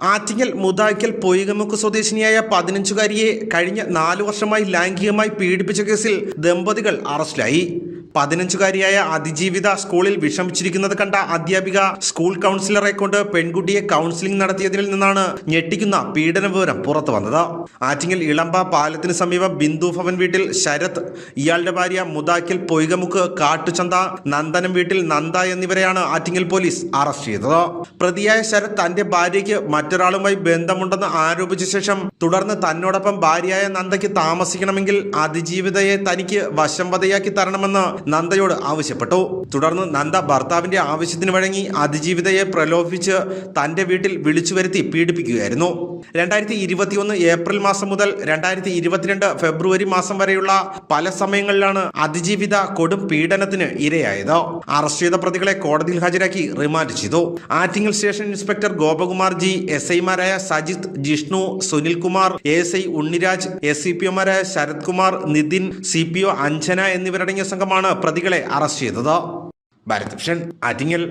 ആറ്റിങ്ങൽ മുതായ്ക്കൽ പൊയ്കമുക്ക് സ്വദേശിനിയായ 15-കാരിയെ കഴിഞ്ഞ 4 വർഷമായി ലൈംഗികമായി പീഡിപ്പിച്ച കേസിൽ ദമ്പതികൾ അറസ്റ്റിലായി. 15-കാരിയായ അതിജീവിത സ്കൂളിൽ വിഷമിച്ചിരിക്കുന്നത് കണ്ട അധ്യാപിക സ്കൂൾ കൗൺസിലറെ കൊണ്ട് പെൺകുട്ടിയെ കൗൺസിലിംഗ് നടത്തിയതിൽ നിന്നാണ് ഞെട്ടിക്കുന്ന പീഡന വിവരം പുറത്തു വന്നത്. ആറ്റിങ്ങൽ ഇളമ്പ പാലത്തിന് സമീപം ബിന്ദു ഭവൻ വീട്ടിൽ ശരത്, ഇയാളുടെ ഭാര്യ മുതായ്ക്കൽ പൊയ്കമുക്ക് കാട്ടുചന്ത, നന്ദനം വീട്ടിൽ നന്ദ എന്നിവരെയാണ് ആറ്റിങ്ങൽ പോലീസ് അറസ്റ്റ് ചെയ്തത്. പ്രതിയായ ശരത് തന്റെ ഭാര്യയ്ക്ക് മറ്റൊരാളുമായി ബന്ധമുണ്ടെന്ന് ആരോപിച്ച ശേഷം തുടർന്ന് തന്നോടൊപ്പം ഭാര്യയായ നന്ദയ്ക്ക് താമസിക്കണമെങ്കിൽ അതിജീവിതയെ തനിക്ക് വശംവദയാക്കി തരണമെന്ന് നന്ദയോട് ആവശ്യപ്പെട്ടു. തുടർന്ന് നന്ദ ഭർത്താവിന്റെ ആവശ്യത്തിന് വഴങ്ങി അതിജീവിതയെ പ്രലോഭിപ്പിച്ച് തന്റെ വീട്ടിൽ വിളിച്ചു വരുത്തി പീഡിപ്പിക്കുകയായിരുന്നു. 2021 ഏപ്രിൽ മാസം മുതൽ 2022 ഫെബ്രുവരി മാസം വരെയുള്ള പല സമയങ്ങളിലാണ് അതിജീവിത കൊടും പീഡനത്തിന് ഇരയായത്. അറസ്റ്റ് ചെയ്ത പ്രതികളെ കോടതിയിൽ ഹാജരാക്കി റിമാൻഡ് ചെയ്തു. Attingal station inspector Gopakumar G, SI-മാരായ സജിത്ത്, ജിഷ്ണു, സുനിൽകുമാർ, ASI ഉണ്ണിരാജ്, SCPO-മാരായ ശരത് കുമാർ, നിതിൻ, CPO അഞ്ജന എന്നിവരടങ്ങിയ സംഘമാണ് പ്രതികളെ അറസ്റ്റ് ചെയ്തത്. ഭാരത് വിഷൻ, ആറ്റിങ്ങൽ.